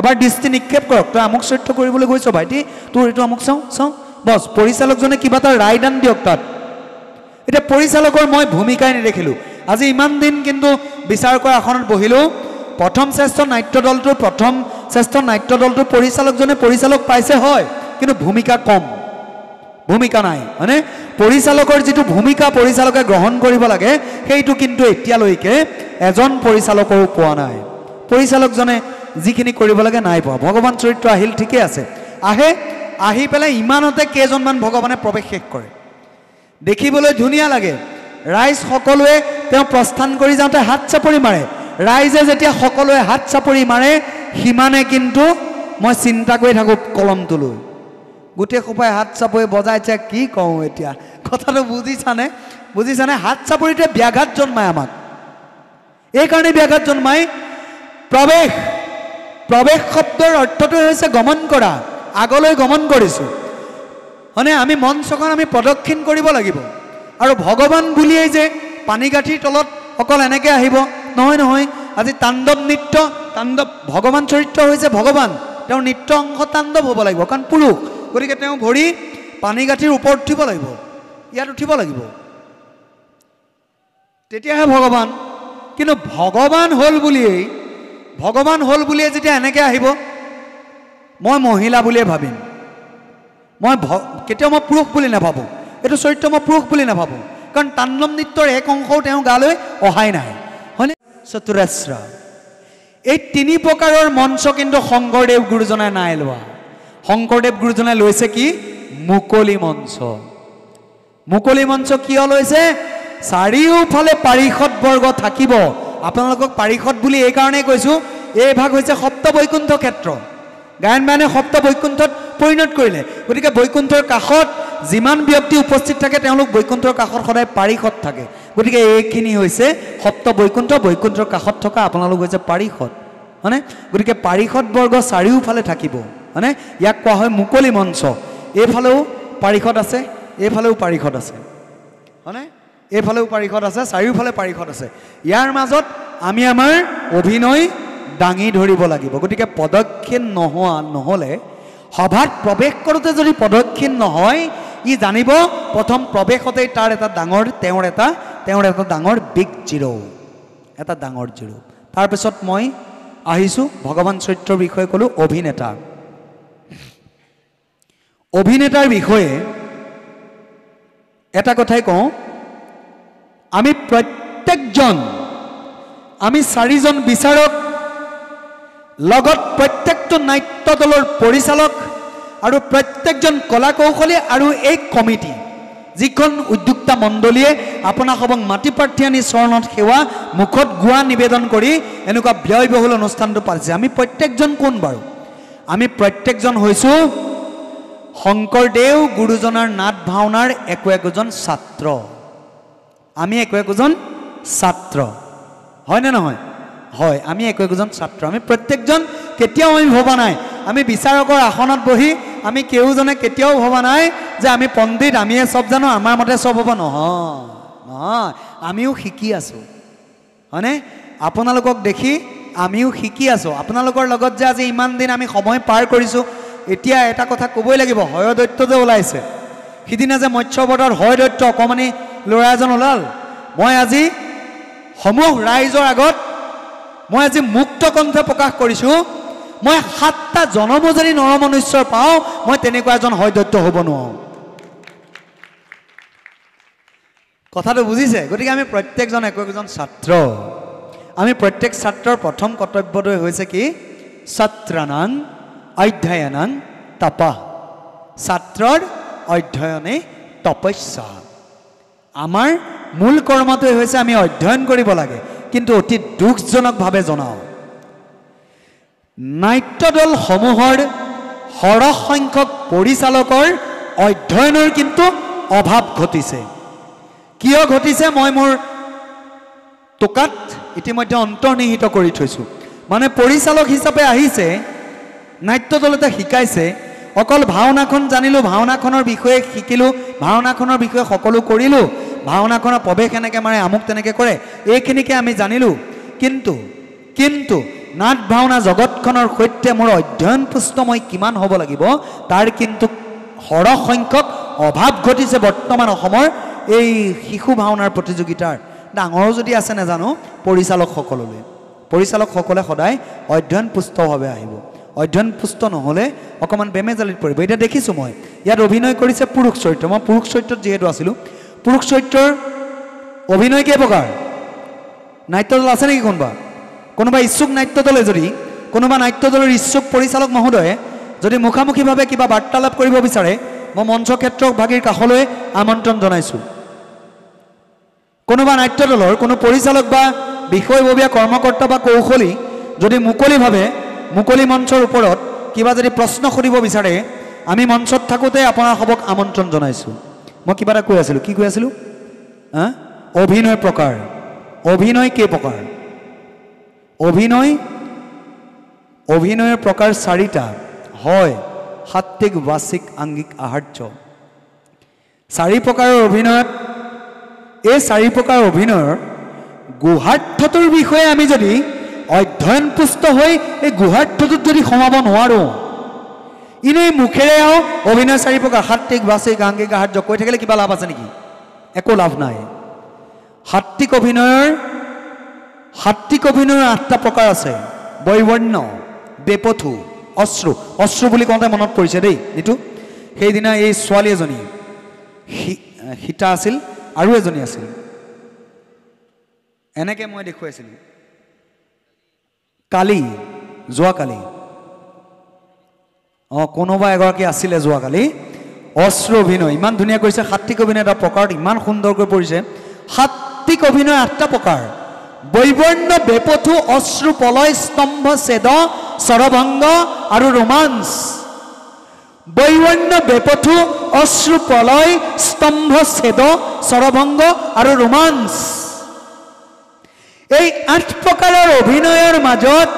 এবাৰ দৃষ্টি নিক্ষেপ কৰক তই আমুক চৰিত্ৰ কৰিবলৈ গৈছ ভাইটি তোৰ এইটো আমুক চাওঁ বছ পৰিচালকজনে কিবা এটা ৰায়দান দিয়ক তাত এতিয়া পৰিচালকৰ মই ভূমিকাই নেদেখিলোঁ আজি ইমান দিন কিন্তু বিচাৰ কৰা আসনত বহিলোঁ প্ৰথম শ্ৰেষ্ঠ নাট্য দলটোৰ পৰিচালকজনে পৰিচালক পাইছে হয় কিন্তু ভূমিকা কম ভূমিকা নাই হয়নে পৰিচালকৰ যিটো ভূমিকা পৰিচালকে গ্ৰহণ কৰিব লাগে সেইটো কিন্তু এতিয়ালৈকে এজন পৰিচালকৰো পোৱা নাই পৰিচালকজনে যিখিনি কৰিব লাগে নাই পোৱা ভগৱান চৰিত্ৰ আহিল ঠিকে আছে আহি পেলাই ইমানতে কেইজনমান ভগৱানে প্ৰৱেশ শেষ কৰে দেখিবলৈ ধুনীয়া লাগে ৰাইজ সকলোৱে তেওঁ প্ৰস্থান কৰি যাওঁতে হাত চাপৰি মাৰে ৰাইজে যেতিয়া সকলোৱে হাত চাপৰি মাৰে সিমানে কিন্তু মই চিন্তা কৰি থাকোঁ কলমটো লৈ গোটেই সোপাই হাত চাপৰি বজাইছে কি কওঁ এতিয়া কথাটো বুজিছানে হাত চাপৰিতে ব্যাঘাত জন্মায় আমাক এইকাৰণে ব্যাঘাত জন্মায় প্ৰৱেশ শব্দৰ অৰ্থটো হৈছে গমন কৰা আগলৈ গমন কৰিছোঁ হয়নে আমি মঞ্চখন আমি প্ৰদক্ষিণ কৰিব লাগিব আৰু ভগৱান বুলিয়েই যে পানীগাঁঠিৰ তলত অকল এনেকৈ আহিব নহয় আজি তাণ্ডৱ নৃত্য ভগৱান চৰিত্ৰ হৈছে ভগৱান তেওঁৰ নৃত্য অংশ তাণ্ডৱ হ'ব লাগিব কাৰণ পুৰুষ গতিকে তেওঁ ভৰি পানীগাঁঠিৰ ওপৰত উঠিব লাগিব ইয়াত উঠিব লাগিব তেতিয়াহে ভগৱান কিন্তু ভগৱান হ'ল বুলিয়েই যেতিয়া এনেকৈ আহিব মই মহিলা বুলিয়ে ভাবিম কেতিয়াও মই পুৰুষ বুলি নাভাবোঁ এইটো চৰিত্ৰ মই পুৰুষ বুলি নাভাবোঁ কাৰণ তাণ্ডৱ নৃত্যৰ এক অংশও তেওঁ গালৈ অহাই নাই হয়নে চতুৰাস্ৰ এই তিনি প্ৰকাৰৰ মঞ্চ কিন্তু শংকৰদেৱ গুৰুজনাই নাই লোৱা শংকৰদেৱ গুৰুজনাই লৈছে কি মুকলি মঞ্চ কিয় লৈছে চাৰিওফালে পাৰিষদ বৰ্গ থাকিব আপোনালোকক পাৰিষদ বুলি এইকাৰণেই কৈছোঁ এই ভাগ হৈছে সপ্ত বৈকুণ্ঠ ক্ষেত্ৰ গায়ন বায়নে সপ্ত বৈকুণ্ঠত পৰিণত কৰিলে গতিকে বৈকুণ্ঠৰ কাষত যিমান ব্যক্তি উপস্থিত থাকে তেওঁলোক বৈকুণ্ঠৰ কাষত সদায় পাৰিষদ থাকে গতিকে এইখিনি হৈছে সপ্ত বৈকুণ্ঠৰ কাষত থকা আপোনালোক হৈছে পাৰিষদ হয়নে গতিকে পাৰিষদ বৰ্গ চাৰিওফালে থাকিব হয়নে ইয়াক কোৱা হয় মুকলি মঞ্চ এইফালেও পাৰিষদ আছে এইফালেও পাৰিষদ আছে হয়নে এইফালেও পাৰিষদ আছে চাৰিওফালে পাৰিষদ আছে ইয়াৰ মাজত আমি আমাৰ অভিনয় দাঙি ধৰিব লাগিব গতিকে পদক্ষিণ নহ'লে সভাত প্ৰৱেশ কৰোঁতে যদি পদক্ষিণ নহয় ই জানিব প্ৰথম প্ৰৱেশতেই তেওঁৰ এটা ডাঙৰ বিগ জিৰ' তাৰপিছত মই আহিছোঁ ভগৱান চৰিত্ৰৰ বিষয়ে ক'লোঁ অভিনেতাৰ বিষয়ে এটা কথাই কওঁ আমি চাৰিজন বিচাৰক লগত প্ৰত্যেকটো নাট্য দলৰ পৰিচালক আৰু প্ৰত্যেকজন কলা কৌশলী আৰু এই কমিটি যিখন উদ্যোক্তা মণ্ডলীয়ে আপোনাসবক মাটি প্ৰাৰ্থী আনি চৰণত সেৱা মুখত গোৱা নিবেদন কৰি এনেকুৱা ব্যয়বহুল অনুষ্ঠানটো পাতিছে আমি প্ৰত্যেকজন কোন বাৰু আমি প্ৰত্যেকজন হৈছোঁ শংকৰদেৱ গুৰুজনাৰ নাট ভাওনাৰ একোজন ছাত্ৰ আমি একোজন ছাত্ৰ হয়নে নহয় হয় আমি একোজন ছাত্ৰ আমি প্ৰত্যেকজন কেতিয়াও আমি ভবা নাই আমি বিচাৰকৰ আসনত বহি আমি কেউজনে কেতিয়াও ভবা নাই যে আমি পণ্ডিত আমিয়ে চব জানো আমাৰ মতে চব হ'ব নহয় আমিও শিকি আছোঁ হয়নে আপোনালোকক দেখি আমিও শিকি আছোঁ আপোনালোকৰ লগত যে আজি ইমান দিন আমি সময় পাৰ কৰিছোঁ এতিয়া এটা কথা ক'বই লাগিব হয়দৈত্য যে ওলাইছে সিদিনা যে মৎস্যবধৰ হয়দৈত্য অকণমানি ল'ৰা এজন ওলাল মই আজি সমূহ ৰাইজৰ আগত মই আজি মুক্ত কণ্ঠে প্ৰকাশ কৰিছোঁ মই 7টা জনম যদি নৰমনুষ্যৰ পাওঁ মই তেনেকুৱা এজন হয়দৈত্য হ'ব নোৱাৰোঁ কথাটো বুজিছে গতিকে আমি প্ৰত্যেকজন একোজন ছাত্ৰ আমি প্ৰত্যেক ছাত্ৰৰ প্ৰথম কৰ্তব্যটো হৈছে কি ছাত্ৰানাং অধ্যয়নাং তপঃ ছাত্ৰৰ অধ্যয়নে তপস্যা আমাৰ মূল কৰ্মটো হৈছে আমি অধ্যয়ন কৰিব লাগে কিন্তু অতি দুখজনকভাৱে জনাও নাট্যদল সমূহৰ সৰহ সংখ্যক পৰিচালকৰ অধ্যয়নৰ কিন্তু অভাৱ ঘটিছে কিয় ঘটিছে মই মোৰ টোকাত ইতিমধ্যে অন্তৰ্নিহিত কৰি থৈছো মানে পৰিচালক হিচাপে আহিছে নাট্যদলতে শিকাইছে অকল ভাওনাখন জানিলো ভাওনাখনৰ বিষয়ে শিকিলো ভাওনাখনৰ বিষয়ে সকলো কৰিলো ভাওনাখনৰ প্ৰৱেশ এনেকৈ মাৰে আমুক তেনেকৈ কৰে এইখিনিকে আমি জানিলো কিন্তু নাট ভাওনা জগতখনৰ সৈতে মোৰ অধ্যয়ন পুষ্ট মই কিমান হ'ব লাগিব তাৰ কিন্তু সৰহ সংখ্যক অভাৱ ঘটিছে বৰ্তমান অসমৰ এই শিশু ভাওনাৰ প্ৰতিযোগিতাৰ ডাঙৰ যদি আছে নাজানো পৰিচালকসকলে সদায় অধ্যয়ন পুষ্টভাৱে আহিব অধ্যয়ন পুষ্ট নহ'লে অকণমান বেমেজালিত পৰিব এতিয়া দেখিছোঁ মই ইয়াত অভিনয় কৰিছে পুৰুষ চৰিত্ৰ মই পুৰুষ চৰিত্ৰত যিহেতু আছিলোঁ পুৰুষ চৰিত্ৰৰ অভিনয় কেই প্ৰকাৰ নাট্যদল আছে নেকি কোনোবা ইচ্ছুক নাট্যদলে যদি কোনোবা নাট্যদলৰ ইচ্ছুক পৰিচালক মহোদয়ে যদি মুখামুখিভাৱে কিবা বাৰ্তালাপ কৰিব বিচাৰে মই মঞ্চ ক্ষেত্ৰক ভাগীৰ কাষলৈ আমন্ত্ৰণ জনাইছোঁ কোনোবা নাট্যদলৰ কোনো পৰিচালক বা বিষয়ববীয়া কৰ্মকৰ্তা বা কৌশলী যদি মুকলি মঞ্চৰ ওপৰত কিবা যদি প্ৰশ্ন সুধিব বিচাৰে আমি মঞ্চত থাকোঁতে আপোনাৰ সবক আমন্ত্ৰণ জনাইছোঁ মই কিবা এটা কৈ আছিলোঁ কি কৈ আছিলোঁ অভিনয় প্ৰকাৰ অভিনয় কেই প্ৰকাৰ অভিনয়ৰ প্ৰকাৰ 4টা হয় সাত্বিক বাচিক আংগিক আহাৰ্য 4 প্ৰকাৰৰ অভিনয়ত এই 4 প্ৰকাৰ অভিনয়ৰ গুহাৰ্থটোৰ বিষয়ে আমি যদি অধ্যয়ন পুষ্ট হৈ এই গুহাৰ্থটোত যদি সোমাব নোৱাৰোঁ ইনেই মুখেৰেও অভিনয় 4 প্ৰকাৰ সাত্বিক বাচিক আংগিক আহাৰ্য কৈ থাকিলে কিবা লাভ আছে নেকি একো লাভ নাই সাত্বিক অভিনয়ৰ 8টা প্ৰকাৰ আছে বৈবৰ্ণ বেপথু অশ্ৰু বুলি কওঁতে মনত পৰিছে দেই এইটো সেইদিনা এই ছোৱালী এজনী সীতা আছিল আৰু এজনী আছিল এনেকৈ মই দেখুৱাইছিলোঁ যোৱাকালি কোনোবা এগৰাকী আছিলে যোৱাকালি অশ্ৰু অভিনয় ইমান ধুনীয়া কৰিছে সাত্বিক অভিনয় এটা প্ৰকাৰত ইমান সুন্দৰকৈ পৰিছে সাত্বিক অভিনয় 8টা প্ৰকাৰ বৈবৰ্ণ বেপথু অশ্ৰু পলয় স্তম্ভ ছেদ স্বৰভংগ আৰু ৰোমাঞ্চ বৈবৰ্ণ বেপথু অশ্ৰু পলয় স্তম্ভ ছেদ স্বৰভংগ আৰু ৰোমাঞ্চ এই 8 প্ৰকাৰৰ অভিনয়ৰ মাজত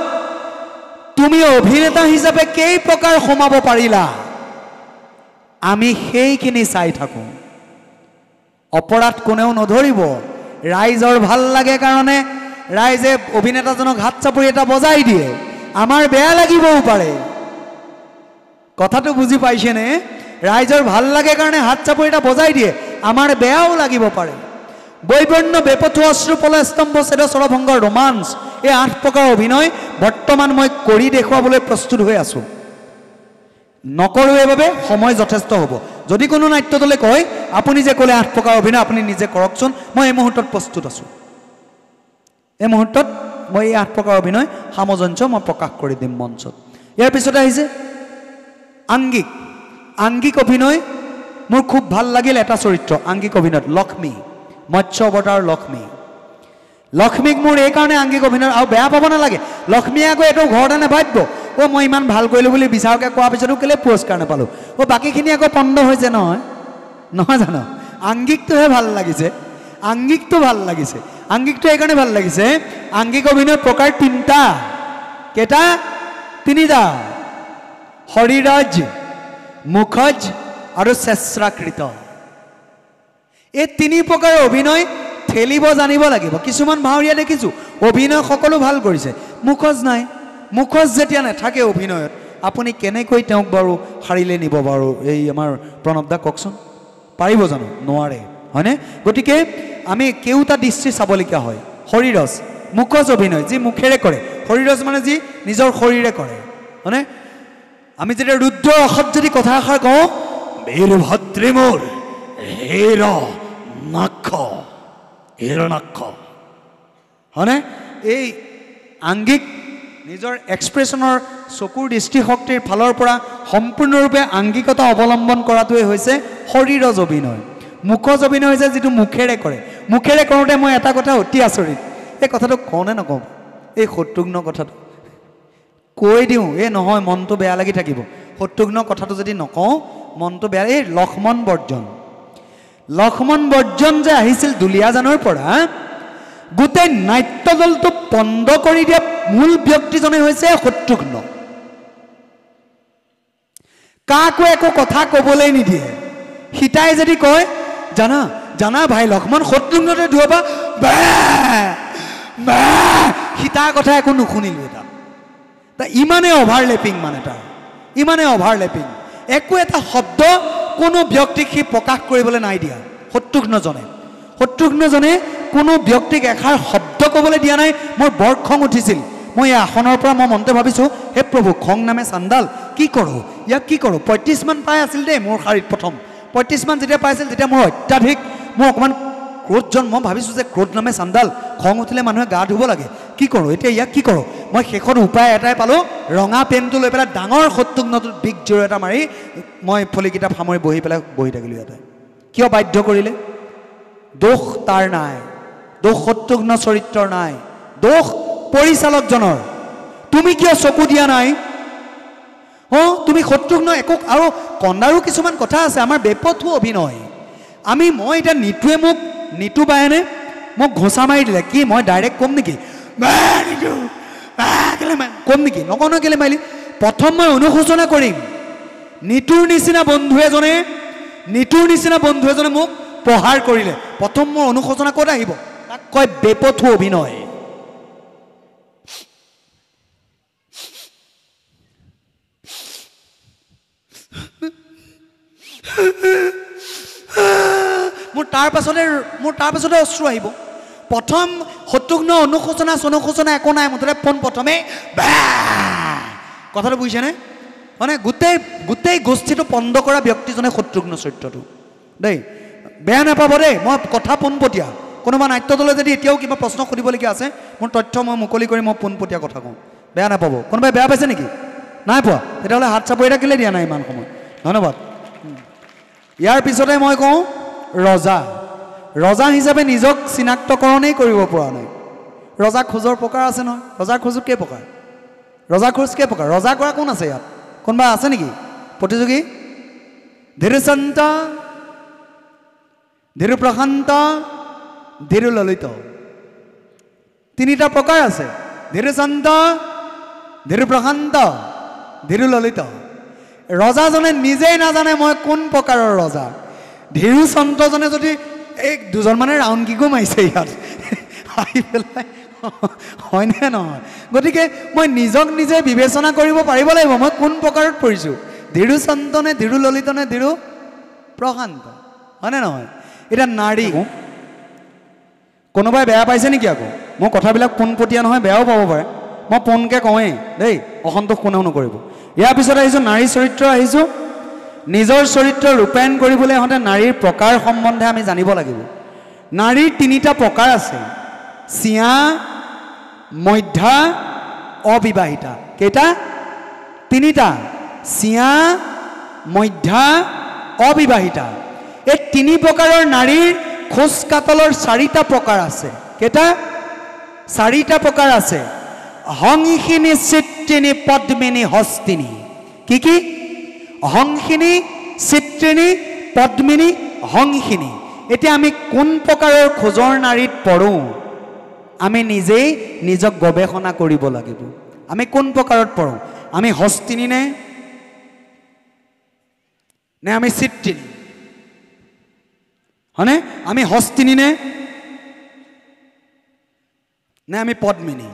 তুমি অভিনেতা হিচাপে কেই প্ৰকাৰ সোমাব পাৰিলা আমি সেইখিনি চাই থাকো অপৰাধ কোনেও নধৰিব ৰাইজৰ ভাল লাগে কাৰণে ৰাইজে অভিনেতাজনক হাত চাপৰি এটা বজাই দিয়ে আমাৰ বেয়া লাগিবও পাৰে কথাটো বুজি পাইছেনে ৰাইজৰ ভাল লাগে কাৰণে হাত চাপৰি এটা বজাই দিয়ে আমাৰ বেয়াও লাগিব পাৰে বৈবৰ্ণ বেপথু অশ্ৰু পলয় স্তম্ভ ছেদ স্বৰভংগ ৰোমাঞ্চ এই 8 প্ৰকাৰ অভিনয় বৰ্তমান মই কৰি দেখুৱাবলৈ প্ৰস্তুত হৈ আছোঁ নকৰোঁ এইভাবে সময় যথেষ্ট হ'ব যদি কোনো নাট্যদলে কয় আপুনি যে ক'লে 8 প্ৰকাৰ অভিনয় আপুনি নিজে কৰকচোন মই এই মুহূৰ্তত প্ৰস্তুত আছোঁ এই মুহূৰ্তত মই এই 8 প্ৰকাৰ অভিনয় সামঞ্জস্য মই প্ৰকাশ কৰি দিম মঞ্চত ইয়াৰ পিছতে আহিছে আংগিক অভিনয় মোৰ খুব ভাল লাগিল এটা চৰিত্ৰ আংগিক অভিনয়ত লক্ষ্মী মৎস্য অৱতাৰ লক্ষ্মীক মোৰ এই কাৰণে আংগিক অভিনয় আৰু বেয়া পাব নালাগে লক্ষ্মীয়ে আকৌ এইটো ঘৰতে নাভাবিব মই ইমান ভাল কৰিলোঁ বুলি বিচাৰকে কোৱাৰ পিছতো কেলে পুৰস্কাৰ নাপালোঁ বাকীখিনি আকৌ পণ্ড হৈছে নহয় জানো আংগিকটোহে ভাল লাগিছে আংগিকটো এইকাৰণে ভাল লাগিছে আংগিক অভিনয় প্ৰকাৰ 3টা কেইটা 3টা শৰীৰজ মুখজ আৰু চেষ্টাকৃত এই 3 প্ৰকাৰৰ অভিনয় ঠেলিব জানিব লাগিব কিছুমান ভাওৰীয়া দেখিছোঁ অভিনয় সকলো ভাল কৰিছে মুখজ যেতিয়া নাথাকে অভিনয়ত আপুনি কেনেকৈ তেওঁক বাৰু হাৰিলে নিব বাৰু এই আমাৰ প্ৰণৱ দা কওকচোন পাৰিব জানো নোৱাৰে হয়নে গতিকে আমি কেউটা দৃষ্টি চাবলগীয়া হয় শৰীৰজ মুখজ অভিনয় যি মুখেৰে কৰে শৰীৰজ মানে যি নিজৰ শৰীৰে কৰে হয়নে আমি যেতিয়া ৰুদ্ৰ অসৎ যদি কথা এষাৰ কওঁ বীৰভদ্ৰী মোৰ হেৰ নাক্ষ হিৰণ্যাক্ষ হয়নে এই আংগিক নিজৰ এক্সপ্ৰেছনৰ চকুৰ দৃষ্টিশক্তিৰ ফালৰ পৰা সম্পূৰ্ণৰূপে আংগিকতা অৱলম্বন কৰাটোৱে হৈছে শৰীৰজ অভিনয় মুখজ অভিনয় হৈছে যিটো মুখেৰে কৰে মুখেৰে কৰোঁতে মই এটা কথা অতি আচৰিত এই কথাটো কওঁনে নকওঁ এই শত্ৰুঘ্ন কথাটো কৈ দিওঁ এই নহয় মনটো বেয়া লাগি থাকিব শত্ৰুঘ্ন কথাটো যদি নকওঁ মনটো বেয়া এই লক্ষ্মণ বৰ্জন যে আহিছিল দুলীয়াজানৰ পৰা গোটেই নাট্যদলটো বন্ধ কৰি দিয়া মূল ব্যক্তিজনে হৈছে শত্ৰুঘ্ন কাকো একো কথা ক'বলৈ নিদিয়ে সীতাই যদি কয় জানা ভাই লক্ষ্মণ শত্ৰুঘ্নতে ধুৱাবা সীতাৰ কথা একো নুশুনিলো এটা ইমানে অভাৰলেপিং মানে তাৰ ইমানে অভাৰলেপিং একো এটা শব্দ কোনো ব্যক্তিক সি প্ৰকাশ কৰিবলৈ নাই দিয়া শত্ৰুঘ্নজনে কোনো ব্যক্তিক এষাৰ শব্দ ক'বলৈ দিয়া নাই মোৰ বৰ খং উঠিছিল মই এই আসনৰ পৰা মই মনতে ভাবিছোঁ হে প্ৰভু খং নামে চাণ্ডাল কি কৰোঁ ইয়াক কি কৰোঁ ৩৫ মান পাই আছিল দেই মোৰ শাৰীত প্ৰথম ৩৫ মান যেতিয়া পাইছিল তেতিয়া মোৰ অত্যাধিক মোৰ অকণমান ক্ৰোধজন মই ভাবিছোঁ যে ক্ৰোধ নামে চাণ্ডাল খং উঠিলে মানুহে গা ধুব লাগে কি কৰোঁ এতিয়া ইয়াক কি কৰোঁ মই শেষত উপায় এটাই পালোঁ ৰঙা পেনটো লৈ পেলাই ডাঙৰ শত্ৰুঘ্নটোত বিগ জোৰ এটা মাৰি মই ফলি কিতাপ সামৰি বহি থাকিলোঁ ইয়াতে কিয় বাধ্য কৰিলে দোষ তাৰ নাই দোষ শত্ৰুঘ্ন চৰিত্ৰৰ নাই দোষ পৰিচালকজনৰ তুমি কিয় চকু দিয়া নাই তুমি শত্ৰুঘ্ন একো আৰু কন্দাৰো কিছুমান কথা আছে আমাৰ বেপথু অভিনয় মই এতিয়া নিতু বায়নে মোক ঘোচা মাৰি দিলে কি মই ডাইৰেক্ট ক'ম নেকি ক'ম নেকি নকওঁ নহয় কেলে মাৰিলি প্ৰথম মই অনুশোচনা কৰিম নিতুৰ নিচিনা বন্ধু এজনে মোক প্ৰহাৰ কৰিলে প্ৰথম মোৰ অনুশোচনা ক'ত আহিব তাক কয় বেপথু অভিনয় মোৰ তাৰ পাছতে অশ্ৰু আহিব প্ৰথম শত্ৰুঘ্ন অনুশোচনা একো নাই মুঠতে পোন প্ৰথমে কথাটো বুজিছেনে মানে গোটেই গোষ্ঠীটো পণ্ড কৰা ব্যক্তিজনে শত্ৰুঘ্ন চৰিত্ৰটো দেই বেয়া নাপাব দেই মই কথা পোনপটীয়া কোনোবা নাট্যদলে যদি এতিয়াও কিবা প্ৰশ্ন সুধিবলগীয়া আছে মোৰ তথ্য মই মুকলি কৰি মই পোনপটীয়া কথা কওঁ বেয়া নাপাব কোনোবাই বেয়া পাইছে নেকি নাই পোৱা তেতিয়াহ'লে হাত চাপৰি এটা কেলে দিয়া নাই ইমান সময় ধন্যবাদ ইয়াৰ পিছতে মই কওঁ ৰজা হিচাপে নিজক চিনাক্তকৰণেই কৰিব পৰা নাই ৰজা খোজৰ প্ৰকাৰ আছে নহয় ৰজাৰ খোজো কেই প্ৰকাৰ ৰজা কৰা কোন আছে ইয়াত কোনোবা আছে নেকি প্ৰতিযোগী ধীৰচন্ত ধীৰপ্ৰশান্ত ধীৰললিত তিনিটা প্ৰকাৰ আছে ধীৰচন্ত ধীৰপ্ৰশান্ত ধীৰললিত ৰজাজনে নিজেই নাজানে মই কোন প্ৰকাৰৰ ৰজা ধীৰচন্তজনে যদি এই দুজনমানে ৰাউণ্ড কিকো মাৰিছে ইয়াত আহি পেলাই হয়নে নহয় গতিকে মই নিজক নিজে বিবেচনা কৰিব পাৰিব লাগিব মই কোন প্ৰকাৰত পৰিছোঁ ধীৰচন্ত নে ধীৰললিত নে ধীৰপ্ৰশান্ত হয়নে নহয় এতিয়া নাৰী কোনোবাই বেয়া পাইছে নেকি আকৌ মোৰ কথাবিলাক পোনপটীয়া নহয় বেয়াও পাব পাৰে মই পোনকৈ কওঁৱেই দেই অসন্তোষ কোনেও নকৰিব ইয়াৰ পিছত আহিছোঁ নাৰী চৰিত্ৰ আহিছোঁ নিজৰ চৰিত্ৰ ৰূপায়ণ কৰিবলৈ আহোঁতে নাৰীৰ প্ৰকাৰ সম্বন্ধে আমি জানিব লাগিব নাৰীৰ তিনিটা প্ৰকাৰ আছে চিয়া মধ্যা অবিবাহিতা কেইটা তিনিটা চিয়া মধ্যা অবিবাহিতা এই তিনি প্ৰকাৰৰ নাৰীৰ খোজ কাটলৰ চাৰিটা প্ৰকাৰ আছে কেইটা চাৰিটা প্ৰকাৰ আছে হংসিনী চিত্ৰিণী পদ্মিনী হস্তিনী কি হংসিনী চিত্ৰিণী পদ্মিনী হংসিনী এতিয়া আমি কোন প্ৰকাৰৰ খোজৰ নাৰীত পৰোঁ আমি নিজেই নিজক গৱেষণা কৰিব লাগিব আমি কোন প্ৰকাৰত পৰোঁ আমি হস্তিনী নে আমি চিত্ৰিণী হয়নে আমি হস্তিনী নে আমি পদ্মিনী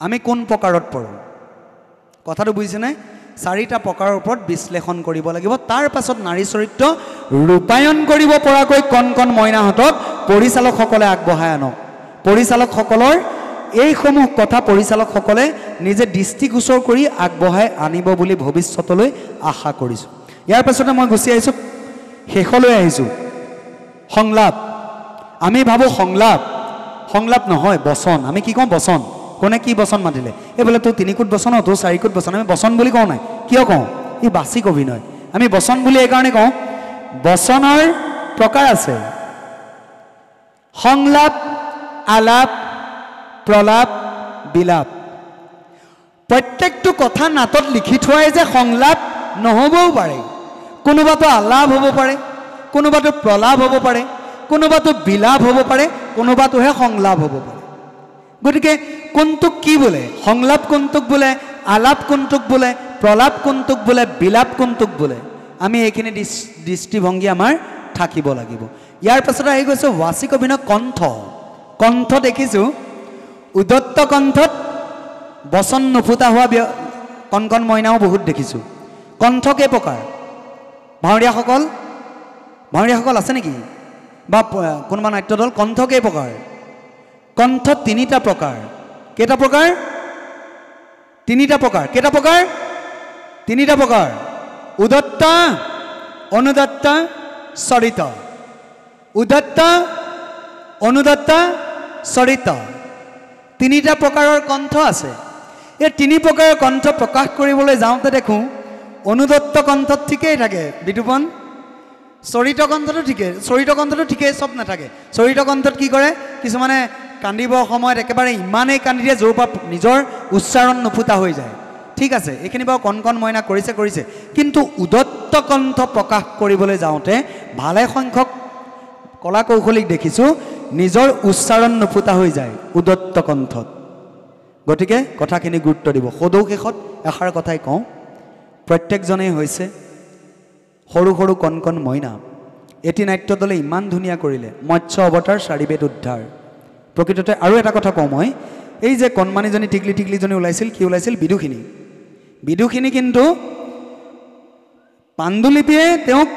আমি কোন প্ৰকাৰত পৰোঁ কথাটো বুজিছেনে চাৰিটা প্ৰকাৰৰ ওপৰত বিশ্লেষণ কৰিব লাগিব তাৰ পাছত নাৰী চৰিত্ৰ ৰূপায়ণ কৰিব পৰাকৈ কণ মইনাহঁতক পৰিচালকসকলে আগবঢ়াই আনক পৰিচালকসকলৰ এইসমূহ কথা পৰিচালকসকলে নিজে দৃষ্টিগোচৰ কৰি আগবঢ়াই আনিব বুলি ভৱিষ্যতলৈ আশা কৰিছোঁ ইয়াৰ পাছতে মই গুচি আহিছোঁ শেষলৈ আহিছোঁ সংলাপ আমি ভাবোঁ সংলাপ নহয় বচন আমি কি কওঁ বচন কোনে কি বচন মাতিলে এই বোলে তোৰ 3 কোট বচন তোৰ 4 কোট বচন আমি বচন বুলি কওঁ নাই কিয় কওঁ ই বাচিক অভিনয় আমি বচন বুলি এইকাৰণে কওঁ বচনৰ প্ৰকাৰ আছে সংলাপ আলাপ প্ৰলাপ বিলাপ প্ৰত্যেকটো কথা নাটত লিখি থোৱাই যে সংলাপ নহ'বও পাৰে কোনোবাটো আলাপ হ'ব পাৰে কোনোবাটো প্ৰলাপ হ'ব পাৰে কোনোবাটো বিলাপ হ'ব পাৰে কোনোবাটোহে সংলাপ হ'ব পাৰে গতিকে কোনটোক কি বোলে সংলাপ কোনটোক বোলে আলাপ কোনটোক বোলে প্ৰলাপ কোনটোক বোলে বিলাপ কোনটোক বোলে আমি এইখিনি দৃষ্টিভংগী আমাৰ থাকিব লাগিব ইয়াৰ পাছত আহি গৈছে ৱাচিক অভিনয় কণ্ঠ দেখিছোঁ উদত্ত কণ্ঠত বচন নুফুটা হোৱা কণ মইনাও বহুত দেখিছোঁ কণ্ঠ কেই প্ৰকাৰ ভাৱৰীয়াসকল আছে নেকি বা কোনোবা নাট্য দল কণ্ঠ কেই প্ৰকাৰ কণ্ঠ 3টা প্ৰকাৰ কেইটা প্ৰকাৰ 3টা প্ৰকাৰ কেইটা প্ৰকাৰ 3টা প্ৰকাৰ উদত্ত অনুদত্ত চৰিত উদত্ত অনুদত্ত চৰিত 3টা প্ৰকাৰৰ কণ্ঠ আছে এই 3 প্ৰকাৰৰ কণ্ঠ প্ৰকাশ কৰিবলৈ যাওঁতে দেখোঁ অনুদত্ত কণ্ঠত ঠিকেই থাকে বিতুপন চৰিত কণ্ঠটো ঠিকেই চব নাথাকে চৰিত কণ্ঠত কি কৰে কিছুমানে কান্দিবৰ সময়ত একেবাৰে ইমানেই কান্দি দিয়ে য'ৰ পৰা নিজৰ উচ্চাৰণ নুফুটা হৈ যায় ঠিক আছে এইখিনি বাৰু কণ মইনা কৰিছে কিন্তু উদত্ত কণ্ঠ প্ৰকাশ কৰিবলৈ যাওঁতে ভালে সংখ্যক কলা কৌশলীক দেখিছোঁ নিজৰ উচ্চাৰণ নুফুটা হৈ যায় উদত্ত কণ্ঠত গতিকে কথাখিনি গুৰুত্ব দিব সদৌ শেষত এষাৰ কথাই কওঁ প্ৰত্যেকজনেই হৈছে সৰু সৰু কণ মইনা এটি নাট্য দলে ইমান ধুনীয়া কৰিলে মৎস্য অৱতাৰ 4 বেদ উদ্ধাৰ প্ৰকৃততে আৰু এটা কথা কওঁ মই এই যে কণমানিজনী টিকলিজনী ওলাইছিল কি ওলাইছিল বিদুখিনি কিন্তু পাণ্ডুলিপিয়ে তেওঁক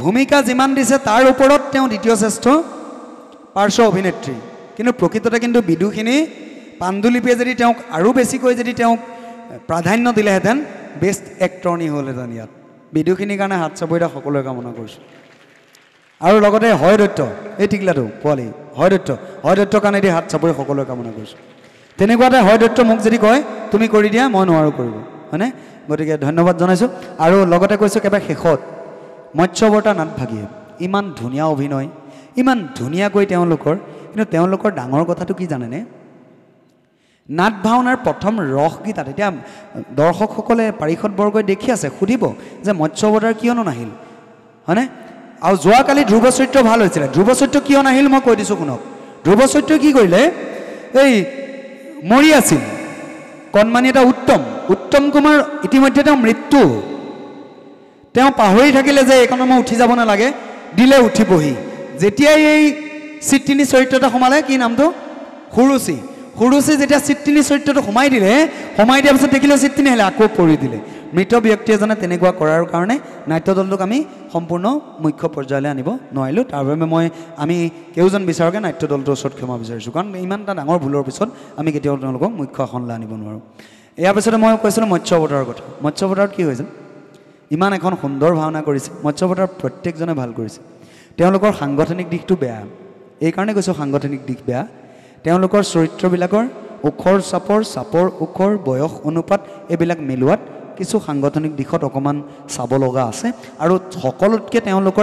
ভূমিকা যিমান দিছে তাৰ ওপৰত তেওঁ দ্বিতীয় শ্ৰেষ্ঠ পাৰ্শ্ব অভিনেত্ৰী কিন্তু প্ৰকৃততে কিন্তু বিদুখিনি পাণ্ডুলিপিয়ে যদি তেওঁক আৰু বেছিকৈ যদি তেওঁক প্ৰাধান্য দিলেহেঁতেন বেষ্ট এক্টৰনি হ'লহেঁতেন ইয়াত বিদুখিনিৰ কাৰণে হাত চাপৰিটা সকলোৱে কামনা কৰিছোঁ আৰু লগতে হয় দত্ত এই টিকলাটো পোৱালি হয় দত্তৰ কাৰণে এটি হাত চাপৰি সকলোৱে কামনা কৰিছোঁ তেনেকুৱাতে হয় দত্ত মোক যদি কয় তুমি কৰি দিয়া মই নোৱাৰোঁ কৰিব হয়নে গতিকে ধন্যবাদ জনাইছোঁ আৰু লগতে কৈছোঁ একেবাৰে শেষত মৎস্য অৱতাৰ নাটভাগীয়ে ইমান ধুনীয়া অভিনয় ইমান ধুনীয়াকৈ কিন্তু তেওঁলোকৰ ডাঙৰ কথাটো কি জানেনে নাট ভাওনাৰ প্ৰথম ৰস গীতাত এতিয়া দৰ্শকসকলে পাৰিষদবৰ্গই দেখি আছে সুধিব যে মৎস্য অৱতাৰ কিয়নো নাহিল হয়নে আৰু যোৱাকালি ধ্ৰুৱ চৰিত্ৰ ভাল হৈছিলে ধ্ৰুৱ চৰিত্ৰ কিয় নাহিল মই কৈ দিছোঁ শুনক ধ্ৰুৱ চৰিত্ৰ কি কৰিলে এই মৰি আছিল কণমানি এটা উত্তম কুমাৰ ইতিমধ্যে তেওঁ মৃত্যু তেওঁ পাহৰি থাকিলে যে এইখনত মই উঠি যাব নালাগে দিলে উঠি বহি যেতিয়াই এই চিত্তিনী চৰিত্ৰটা সোমালে কি নামটো সুৰুচি যেতিয়া চিত্তিনী চৰিত্ৰটো সোমাই দিয়াৰ পিছত দেখিলে চিত্তিনী আহিলে আকৌ পৰি দিলে মৃত ব্যক্তি এজনে তেনেকুৱা কৰাৰ কাৰণে নাট্য দলটোক আমি সম্পূৰ্ণ মুখ্য পৰ্যায়লৈ আনিব নোৱাৰিলোঁ তাৰ বাবে আমি কেউজন বিচাৰকে নাট্য দলটোৰ ওচৰত ক্ষমা বিচাৰিছোঁ কাৰণ ইমান এটা ডাঙৰ ভুলৰ পিছত আমি কেতিয়াও তেওঁলোকক মুখ্য আসনলৈ আনিব নোৱাৰোঁ ইয়াৰ পিছতে মই কৈছিলোঁ মৎস্য অৱতাৰৰ কথা মৎস্য অৱতাৰত কি হৈছিল ইমান এখন সুন্দৰ ভাওনা কৰিছে মৎস্য অৱতাৰ প্ৰত্যেকজনে ভাল কৰিছে তেওঁলোকৰ সাংগঠনিক দিশটো বেয়া এইকাৰণে কৈছোঁ সাংগঠনিক দিশ বেয়া তেওঁলোকৰ চৰিত্ৰবিলাকৰ ওখৰ চাপৰ ওখৰ বয়স অনুপাত এইবিলাক মিলোৱাত কিছু সাংগঠনিক দিশত অকণমান চাব লগা আছে আৰু সকলোতকৈ তেওঁলোকৰ